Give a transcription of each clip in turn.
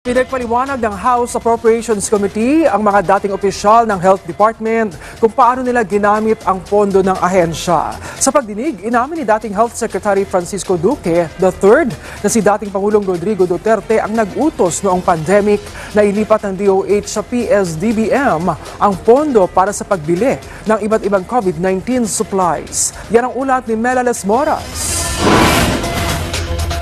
Pinagpaliwanag ng House Appropriations Committee ang mga dating opisyal ng Health Department kung paano nila ginamit ang pondo ng ahensya. Sa pagdinig, inamin ni dating Health Secretary Francisco Duque III na si dating Pangulong Rodrigo Duterte ang nag-utos noong pandemic na ilipat ng DOH sa PSDBM ang pondo para sa pagbili ng iba't ibang COVID-19 supplies. Yan ang ulat ni Melales Moras.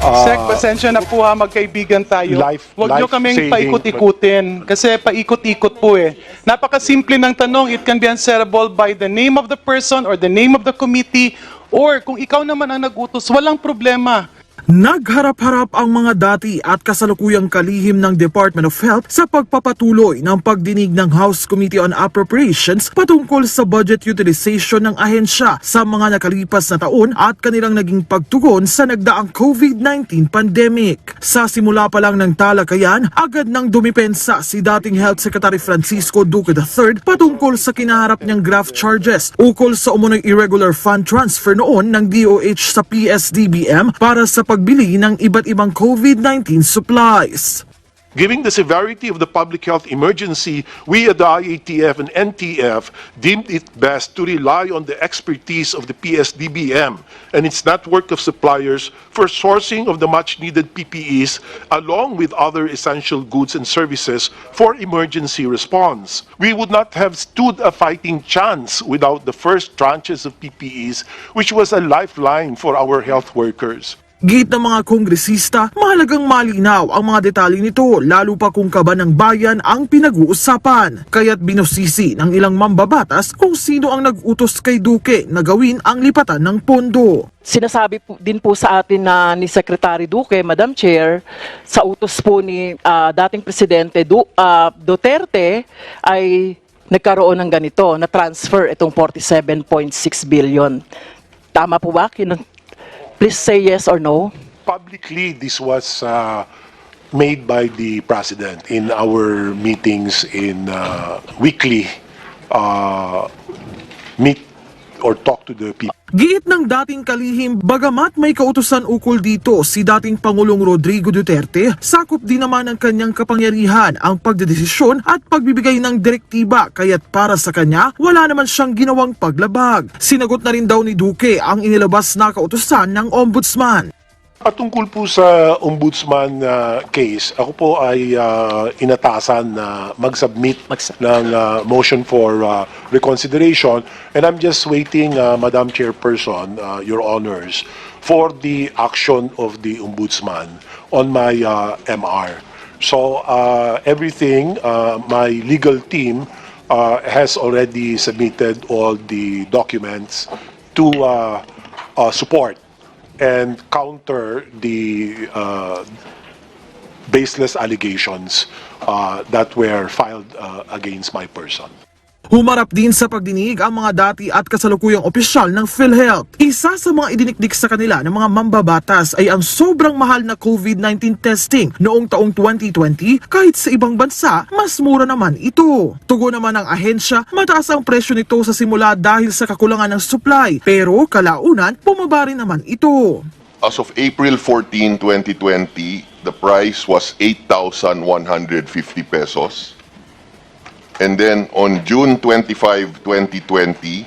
Sek, pasensya na po ha, magkaibigan tayo. Huwag nyo kaming paikot-ikutin kasi paikot-ikot po eh. Napakasimple ng tanong, it can be answerable by the name of the person or the name of the committee or kung ikaw naman ang nag-utos, walang problema. Nagharap-harap ang mga dati at kasalukuyang kalihim ng Department of Health sa pagpapatuloy ng pagdinig ng House Committee on Appropriations patungkol sa budget utilization ng ahensya sa mga nakalipas na taon at kanilang naging pagtugon sa nagdaang COVID-19 pandemic. Sa simula pa lang ng talakayan, agad nang dumipensa si dating Health Secretary Francisco Duque III patungkol sa kinaharap niyang graft charges ukol sa umunoy irregular fund transfer noon ng DOH sa PSDBM para sa pagbili ng iba't ibang COVID-19 supplies. Given the severity of the public health emergency, we at the IATF and NTF deemed it best to rely on the expertise of the PSDBM and its network of suppliers for sourcing of the much-needed PPEs along with other essential goods and services for emergency response. We would not have stood a fighting chance without the first tranches of PPEs, which was a lifeline for our health workers. Git ng mga kongresista, mahalagang malinaw ang mga detalye nito lalo pa kung kaba ng bayan ang pinag-uusapan. Kaya't binusisi ng ilang mambabatas kung sino ang nag-utos kay Duque na gawin ang lipatan ng pondo. Sinasabi po, din po sa atin na ni Secretary Duque, Madam Chair, sa utos po ni dating Presidente Duterte ay nagkaroon ng ganito na transfer itong 47.6 billion. Tama po ba? Please say yes or no. Publicly, this was made by the President in our meetings in weekly meet or talk to the people. Giit ng dating kalihim, bagamat may kautusan ukol dito si dating Pangulong Rodrigo Duterte, sakop din naman ng kanyang kapangyarihan ang pagdedesisyon at pagbibigay ng direktiba kaya't para sa kanya, wala naman siyang ginawang paglabag. Sinagot na rin daw ni Duque ang inilabas na kautusan ng Ombudsman. Patungkol po sa Ombudsman case, ako po ay inatasan na mag-submit ng motion for reconsideration and I'm just waiting, Madam Chairperson, Your Honors, for the action of the Ombudsman on my MR. So everything, my legal team has already submitted all the documents to support and counter the baseless allegations that were filed against my person. Humarap din sa pagdinig ang mga dati at kasalukuyang opisyal ng PhilHealth. Isa sa mga idinikdik sa kanila ng mga mambabatas ay ang sobrang mahal na COVID-19 testing noong taong 2020 kahit sa ibang bansa mas mura naman ito. Tugon naman ng ahensya, mataas ang presyo nito sa simula dahil sa kakulangan ng supply pero kalaunan bumaba rin naman ito. As of April 14, 2020, the price was 8,150 pesos. And then on June 25, 2020,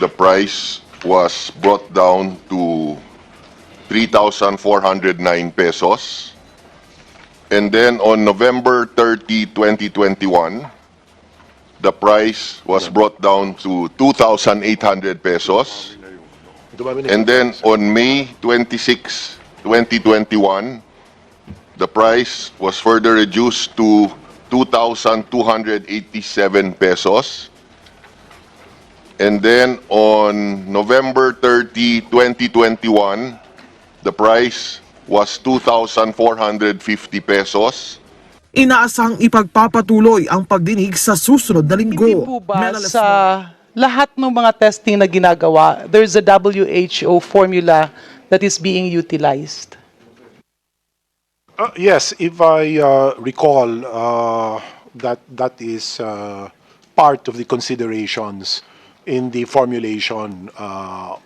the price was brought down to 3,409 pesos. And then on November 30, 2021, the price was brought down to 2,800 pesos. And then on May 26, 2021, the price was further reduced to 2,287 pesos. And then on November 30, 2021, the price was 2,450 pesos. Inaasahang ipagpapatuloy ang pagdinig sa susunod na linggo. Hindi po ba sa lahat ng mga testing na ginagawa, there's a WHO formula that is being utilized? Yes, if I recall, that is part of the considerations in the formulation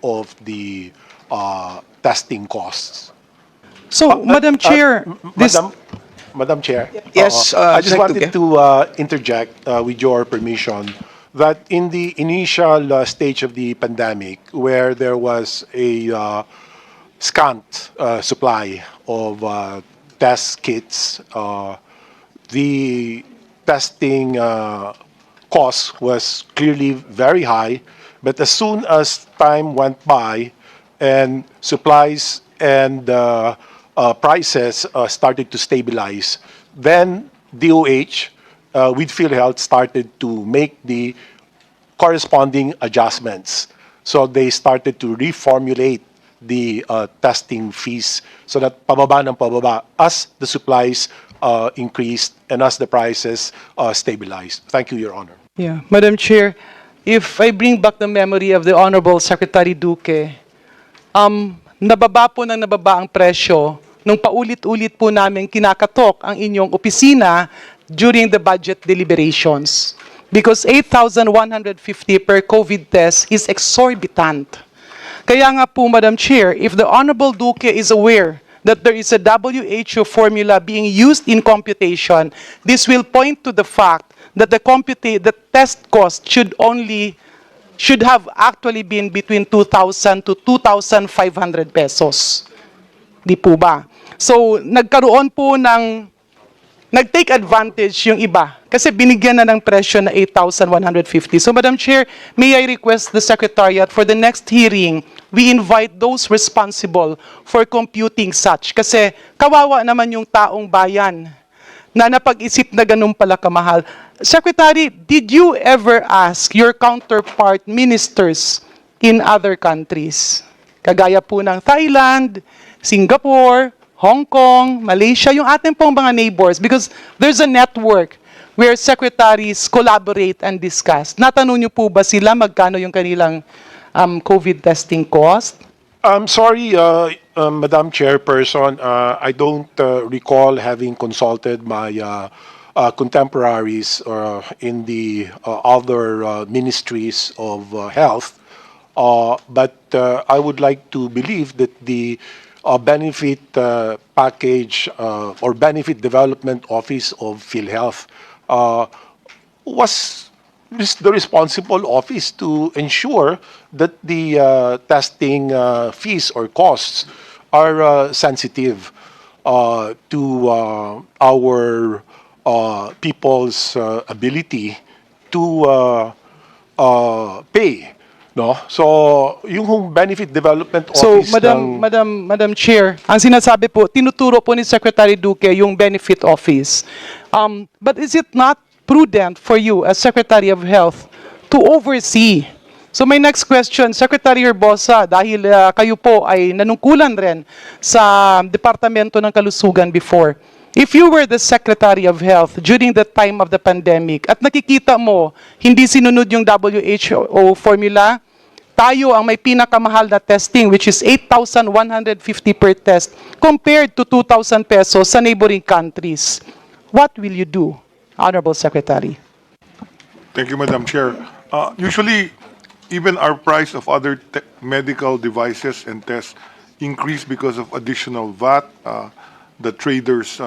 of the testing costs. So, Madam Chair, this... Madam, Madam Chair. Yes, I just Sec. wanted Duque. to interject with your permission that in the initial stage of the pandemic, where there was a scant supply of test kits, the testing cost was clearly very high. But as soon as time went by and supplies and prices started to stabilize, then DOH with PhilHealth started to make the corresponding adjustments. So they started to reformulate the testing fees so that pababa ng pababa as the supplies increased and as the prices stabilized. Thank you, Your Honor. Yeah, Madam Chair, if I bring back the memory of the Honorable Secretary Duque, nababa po ng nababa ang presyo nung paulit-ulit po namin kinakatok ang inyong opisina during the budget deliberations. Because 8,150 per COVID test is exorbitant. Kaya nga po, Madam Chair, if the Honorable Duque is aware that there is a WHO formula being used in computation, this will point to the fact that the test cost should have actually been between 2,000 to 2,500 pesos. Di po ba? So, nag-take advantage yung iba kasi binigyan na ng presyo na 8,150. So, Madam Chair, may I request the Secretariat for the next hearing, we invite those responsible for computing such. Kasi kawawa naman yung taong bayan na napag-isip na ganun pala kamahal. Secretary, did you ever ask your counterpart ministers in other countries? Kagaya po ng Thailand, Singapore, Hong Kong, Malaysia, yung ating pong mga neighbors, because there's a network where secretaries collaborate and discuss. Natanong niyo po ba sila magkano yung kanilang COVID testing cost? I'm sorry, Madam Chairperson, I don't recall having consulted my contemporaries in the other ministries of health, but I would like to believe that the benefit package or benefit development office of PhilHealth was the responsible office to ensure that the testing fees or costs are sensitive to our people's ability to pay. No? So, yung benefit development So, office Madam Chair, ang sinasabi po, tinuturo po ni Secretary Duque yung benefit office. But is it not prudent for you as Secretary of Health to oversee? So my next question, Secretary Herbosa, dahil kayo po ay nanungkulan rin sa Departamento ng Kalusugan before, if you were the Secretary of Health during the time of the pandemic at nakikita mo hindi sinunod yung WHO formula, tayo ang may pinakamahal na testing which is 8,150 per test compared to 2,000 pesos sa neighboring countries. What will you do, Honorable Secretary? Thank you, Madam Chair. Usually, even our price of other medical devices and tests increase because of additional VAT, the traders'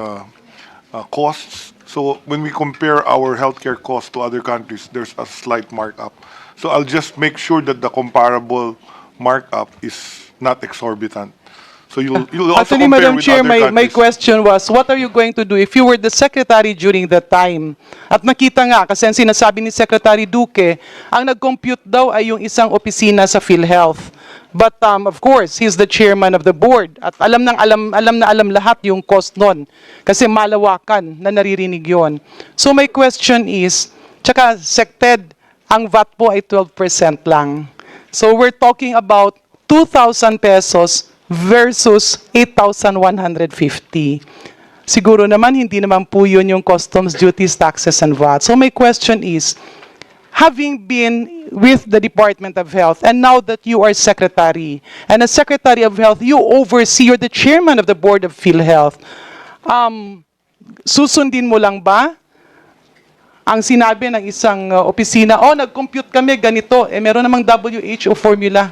costs. So when we compare our healthcare costs to other countries, there's a slight markup. So I'll just make sure that the comparable markup is not exorbitant. So you'll also Actually, compare Madam with Chair, other my countries. question was, what are you going to do if you were the Secretary during that time? At nakita nga, kasi ang sinasabi ni Secretary Duque, ang nag-compute daw ay yung isang opisina sa PhilHealth. But of course, he's the chairman of the board. At alam lahat yung cost nun. Kasi malawakan na naririnig yon. So my question is, tsaka SecTed, ang VAT po ay 12% lang. So we're talking about 2,000 pesos versus 8,150. Siguro naman, hindi naman po yun yung customs duties, taxes, and VAT. So my question is, having been with the Department of Health, and now that you are Secretary, and as Secretary of Health, you oversee, you're the chairman of the board of PhilHealth, susundin mo lang ba ang sinabi ng isang opisina, nag-compute kami ganito, meron namang WHO formula.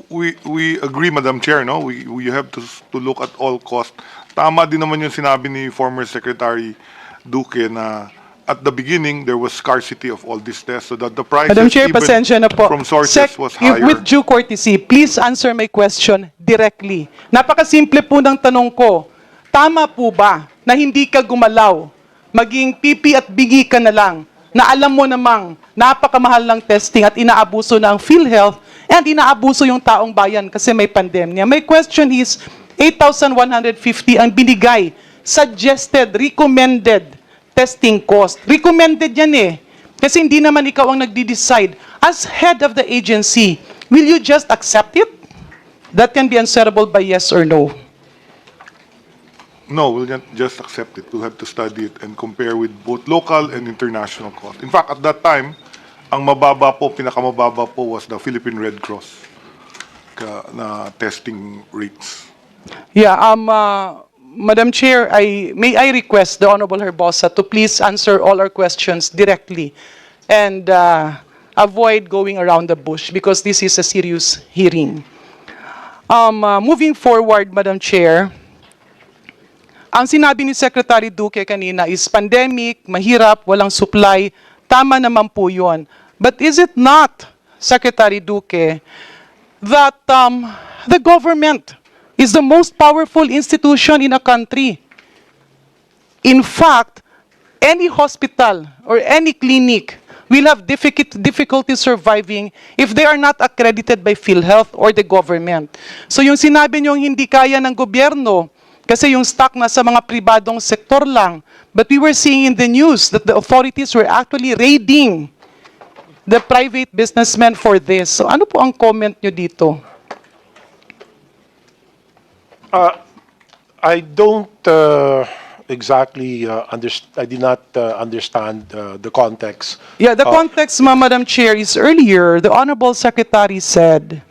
We agree, Madam Chair. No, we have to look at all costs, tama din naman yung sinabi ni former Secretary Duque na at the beginning, there was scarcity of all these tests so that the prices Madam Chair, even pasensya na po. from sources Sec, was if higher. with due courtesy, please answer my question directly. Napakasimple po ng tanong ko. Tama po ba na hindi ka gumalaw, maging pipi at bingi ka na lang, na alam mo namang napakamahal ng testing at inaabuso na ang PhilHealth and inaabuso yung taong bayan kasi may pandemya? My question is, 8,150 ang binigay, suggested, recommended testing cost. Recommended yan eh. Kasi hindi naman ikaw ang nagdi-decide. As head of the agency, will you just accept it? That can be answerable by yes or no. No, we'll not just accept it. We'll have to study it and compare with both local and international cost. In fact, at that time, ang mababa po, pinakamababa po was the Philippine Red Cross na testing rates. Yeah, Madam Chair, may I request the Honorable Herbosa to please answer all our questions directly and avoid going around the bush because this is a serious hearing. Moving forward, Madam Chair, ang sinabi ni Secretary Duque kanina is pandemic, mahirap, walang supply. Tama naman po yun. But is it not, Secretary Duque, that the government is the most powerful institution in a country? In fact, any hospital or any clinic will have difficulty surviving if they are not accredited by PhilHealth or the government. So yung sinabi nyo hindi kaya ng gobyerno kasi yung stock na sa mga pribadong sektor lang, but we were seeing in the news that the authorities were actually raiding the private businessmen for this. So ano po ang comment nyo dito? I don't exactly understand. I did not understand the context. Yeah, the context, Madam Chair, is earlier, the Honorable Secretary said,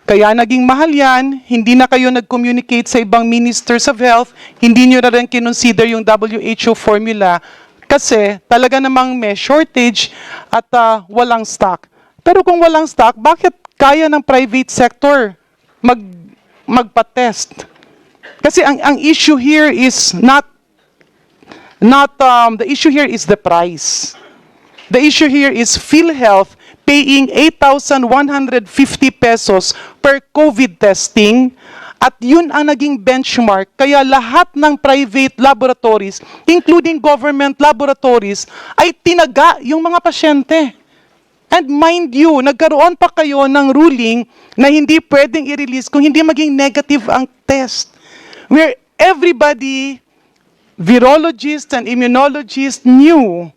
kaya naging mahal yan, hindi na kayo nag-communicate sa ibang ministers of health, hindi nyo na rin kinonsider yung WHO formula kasi talaga namang may shortage at walang stock. Pero kung walang stock, bakit kaya ng private sector magpa-test? Kasi ang issue here is the issue here is the price. The issue here is PhilHealth paying 8,150 pesos per COVID testing at yun ang naging benchmark. Kaya lahat ng private laboratories, including government laboratories, ay tinaga yung mga pasyente. And mind you, nagkaroon pa kayo ng ruling na hindi pwedeng i-release kung hindi maging negative ang test. Where everybody, virologists and immunologists knew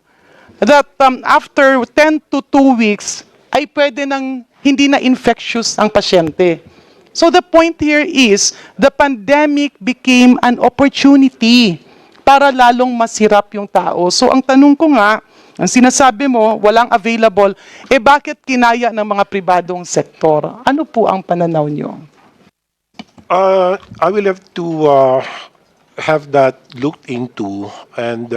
that after 10 to 2 weeks, ay pwede nang hindi na infectious ang pasyente. So the point here is, the pandemic became an opportunity para lalong masirap yung tao. So ang tanong ko nga, ang sinasabi mo, walang available, bakit kinaya ng mga pribadong sektor? Ano po ang pananaw nyo? I will have to have that looked into, and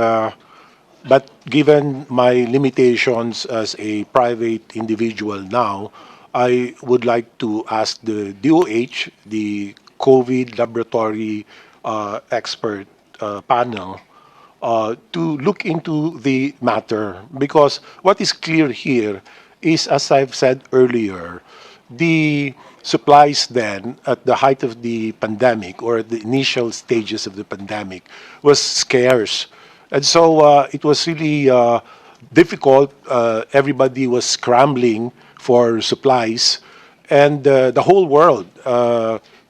but given my limitations as a private individual now, I would like to ask the DOH, the COVID laboratory expert panel, to look into the matter, because what is clear here is, as I've said earlier, the supplies then at the height of the pandemic or the initial stages of the pandemic was scarce. And so it was really difficult. Everybody was scrambling for supplies, and the whole world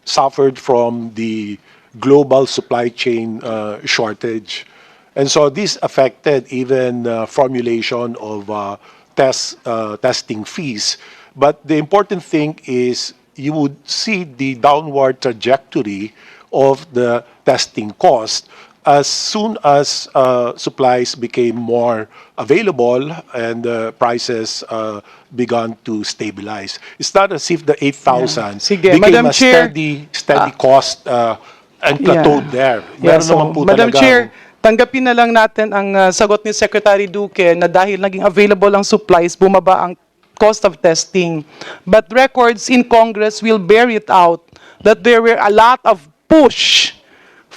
suffered from the global supply chain shortage. And so this affected even formulation of testing fees. But the important thing is you would see the downward trajectory of the testing cost as soon as supplies became more available and prices began to stabilize. It's not as if the 8,000 Sige, became Madam a Chair, steady cost and plateaued there. Yeah, Meron so, naman po Madam talagang- Chair, tanggapin na lang natin ang sagot ni Secretary Duque na dahil naging available ang supplies, bumaba ang cost of testing. But records in Congress will bear it out that there were a lot of push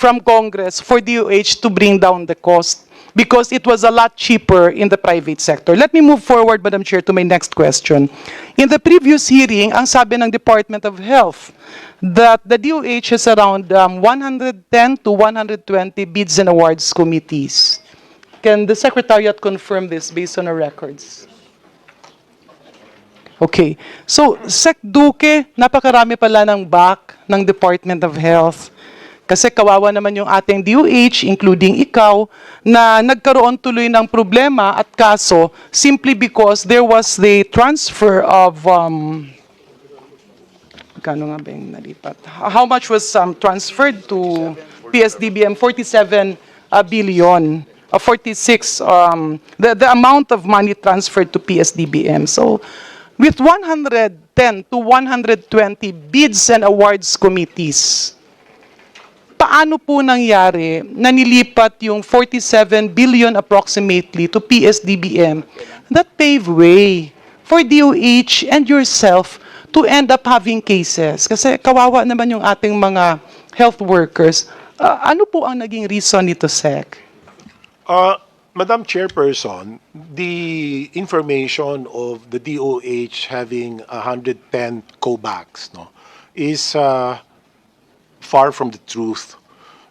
from Congress for DOH to bring down the cost because it was a lot cheaper in the private sector. Let me move forward, Madam Chair, to my next question. In the previous hearing, ang sabi ng Department of Health that the DOH has around 110 to 120 bids and awards committees. Can the Secretariat confirm this based on our records? Okay. So, Sec Duque, napakarami pala ng back ng Department of Health. Kasi kawawa naman yung ating DOH, including ikaw, na nagkaroon tuloy ng problema at kaso simply because there was the transfer of... Kano nga ba yung nalipat? How much was transferred to PSDBM? 47 billion. 46, the amount of money transferred to PSDBM. So, with 110 to 120 bids and awards committees, paano po nangyari na nilipat yung 47 billion approximately to PSDBM that pave way for DOH and yourself to end up having cases? Kasi kawawa naman yung ating mga health workers. Ano po ang naging reason nito, Sec? Madam Chairperson, the information of the DOH having 110 co-backs is far from the truth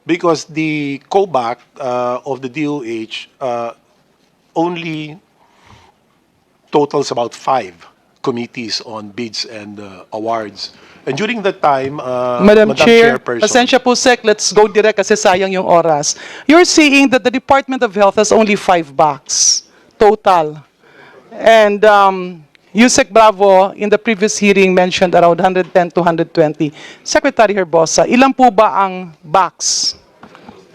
because the co-back of the DOH only totals about 5 committees on bids and awards. And during that time, Madam Chair, Chairperson, pasensya po, Sec, let's go direct kasi sayang yung oras. You're saying that the Department of Health has only 5 backs total. And Yusek Bravo, in the previous hearing, mentioned around 110 to 120. Secretary Herbosa, ilan po ba ang backs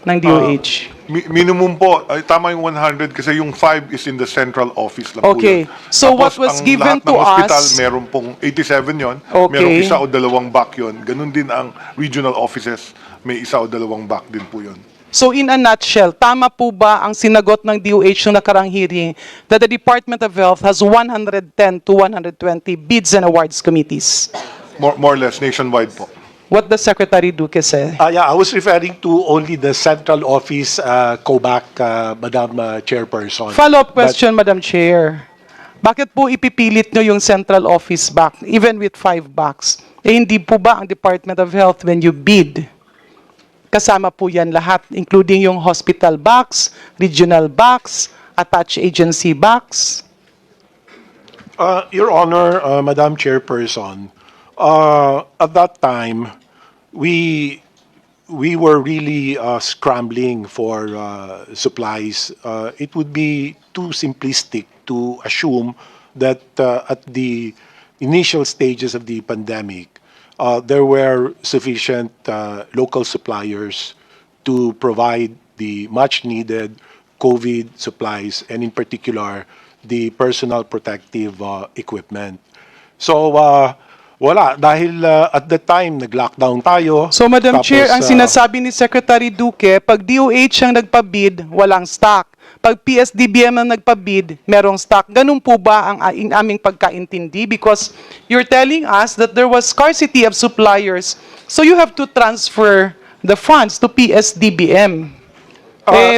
ng DOH? Minimum po, ay, tama yung 100 kasi yung 5 is in the central office lang Okay. po yun. So what Tapos, was ang given lahat to ng hospital, us- meron pong 87 yon, Okay. merong isa o dalawang back yon. Ganun din ang regional offices, may isa o dalawang back din po yun. So in a nutshell, tama po ba ang sinagot ng DOH nung nakarang hearing that the Department of Health has 110 to 120 bids and awards committees? More or less, nationwide po. What does Secretary Duque say? yeah, I was referring to only the central office co-back, Madam Chairperson. Follow-up question, Madam Chair. Bakit po ipipilit nyo yung central office back, even with 5 backs? Eh, hindi po ba ang Department of Health, when you bid, kasama po yan lahat, including yung hospital backs, regional backs, attached agency backs? Your Honor, Madam Chairperson, at that time, we were really scrambling for supplies. It would be too simplistic to assume that at the initial stages of the pandemic, there were sufficient local suppliers to provide the much-needed COVID supplies, and in particular, the personal protective equipment. So, wala. Dahil at the time, nag-lockdown tayo. So, Madam Tapos, Chair, ang sinasabi ni Secretary Duque, pag DOH ang nagpabid, walang stock. Pag PSDBM ang nagpabid, merong stock. Ganun po ba ang aming pagkaintindi? Because you're telling us that there was scarcity of suppliers, so you have to transfer the funds to PSDBM.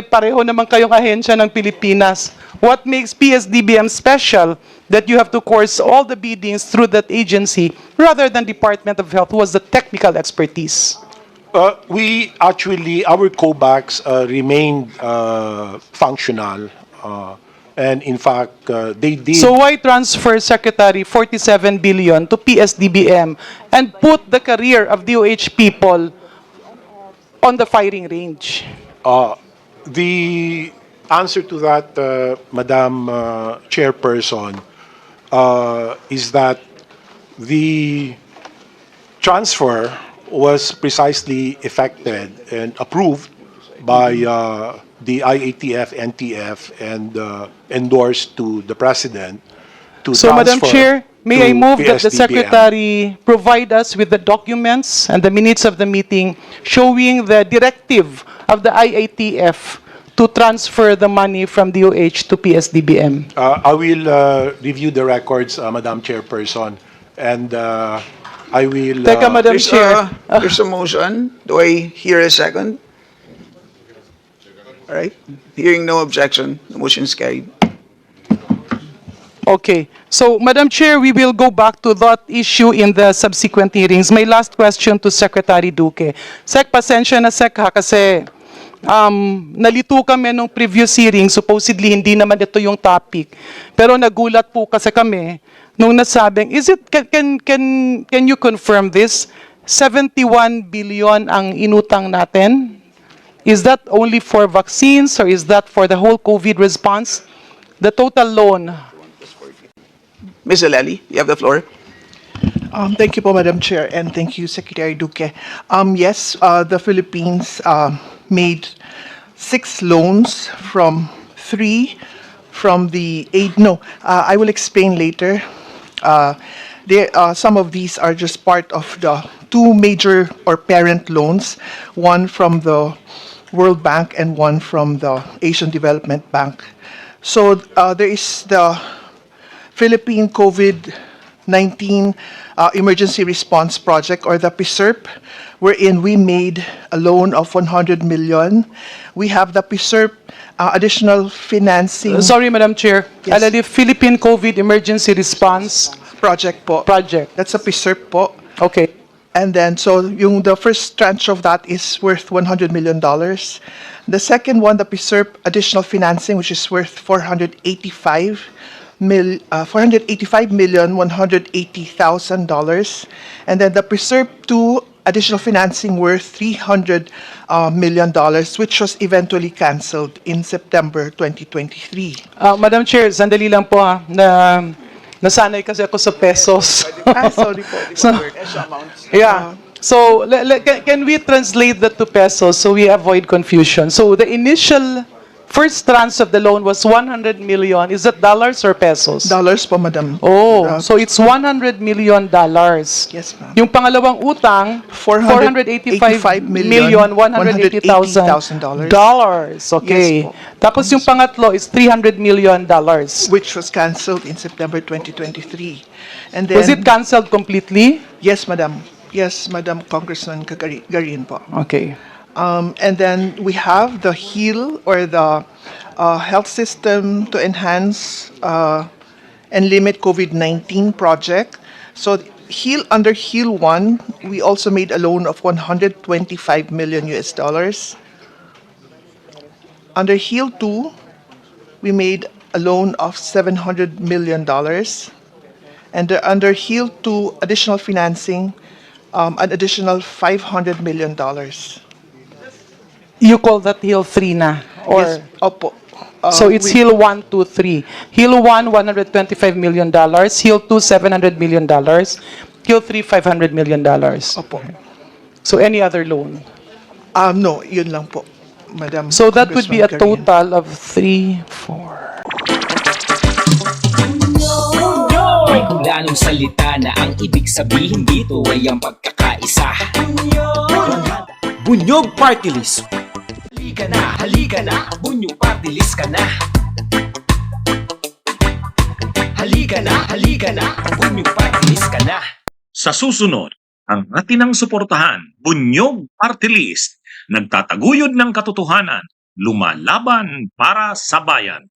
Pareho naman kayong ahensya ng Pilipinas. What makes PSDBM special that you have to course all the biddings through that agency rather than Department of Health, who has the technical expertise? we actually, our co-backs remained functional. And in fact, they did. So why transfer, Secretary, 47 billion to PSDBM and put the career of DOH people on the firing range? The answer to that, Madam Chairperson, is that the transfer was precisely effected and approved by the IATF, NTF, and endorsed to the President to So, Madam transfer Chair, may I to move that the PSDBM. Secretary provide us with the documents and the minutes of the meeting showing the directive of the IATF to transfer the money from DOH to PSDBM? I will review the records, Madam Chairperson, and I will... Teka, Madam Chair. There's a motion. Do I hear a second? All right. Hearing no objection, the motion is carried. Okay. So, Madam Chair, we will go back to that issue in the subsequent hearings. My last question to Secretary Duque. Sec, pasensya na Sec ha, kasi nalito kami nung previous hearing, supposedly hindi naman ito yung topic. Pero nagulat po kasi kami nung nasabing, can you confirm this? 71 billion ang inutang natin? Is that only for vaccines or is that for the whole COVID response? The total loan. Ms. Aleli, you have the floor. Thank you po, Madam Chair, and thank you, Secretary Duque. Yes, the Philippines made 6 loans from 3 from the aid. No, I will explain later. Some of these are just part of the 2 major or parent loans, one from the World Bank and one from the Asian Development Bank. So there is the Philippine COVID-19 Emergency Response Project, or the PSERP, wherein we made a loan of 100 million. We have the PSERP additional financing Sorry, Madam Chair. Yes. Alali, Philippine COVID Emergency Response project po. Project. That's a PSERP po. Okay. And then, so the first tranche of that is worth $100 million. The second one, the PSERP additional financing, which is worth $485,180,000. And then the PSERP 2 additional financing worth $300 million, which was eventually canceled in September 2023. Madam Chair, sandali lang po ha, nasanay kasi ako sa pesos. Sorry po. So, yeah. So, can we translate that to pesos so we avoid confusion? So, the initial first tranche of the loan was 100 million. Is that dollars or pesos? Dollars po, Madam. Oh, so it's 100 million dollars. Yes, ma'am. Yung pangalawang utang, 485 million 180,000 dollars. Okay. Yes po. Tapos yung pangatlo is 300 million dollars. Which was canceled in September 2023. And then, Was it canceled completely? Yes, Madam. Yes, Madam Congressman Garin po. Okay. And then we have the HEAL, or the Health System to Enhance and Limit COVID-19 project. So HEAL, under HEAL 1, we also made a loan of 125 million US dollars. Under HEAL 2, we made a loan of $700 million. And under HEAL 2 additional financing, an additional $500 million. You call that Hill 3 na? Or, Yes, opo. so it's Hill 1, 2, 3. Hill 1, $125 million. Hill 2, $700 million. Hill 3, $500 million. Opo. So any other loan? No, yun lang po, Madam. So that would be a Congressman Garin. total of 3, 4. May kulanong salita na ang ibig sabihin dito ay ang pagkakaisa. Bunyog Party List. Halika na, Bunyog Party List ka na. Halika na, Bunyog Party List ka na. Sa susunod, ang atinang suportahan, Bunyog Party List, nagtataguyod ng katotohanan, lumalaban para sa bayan.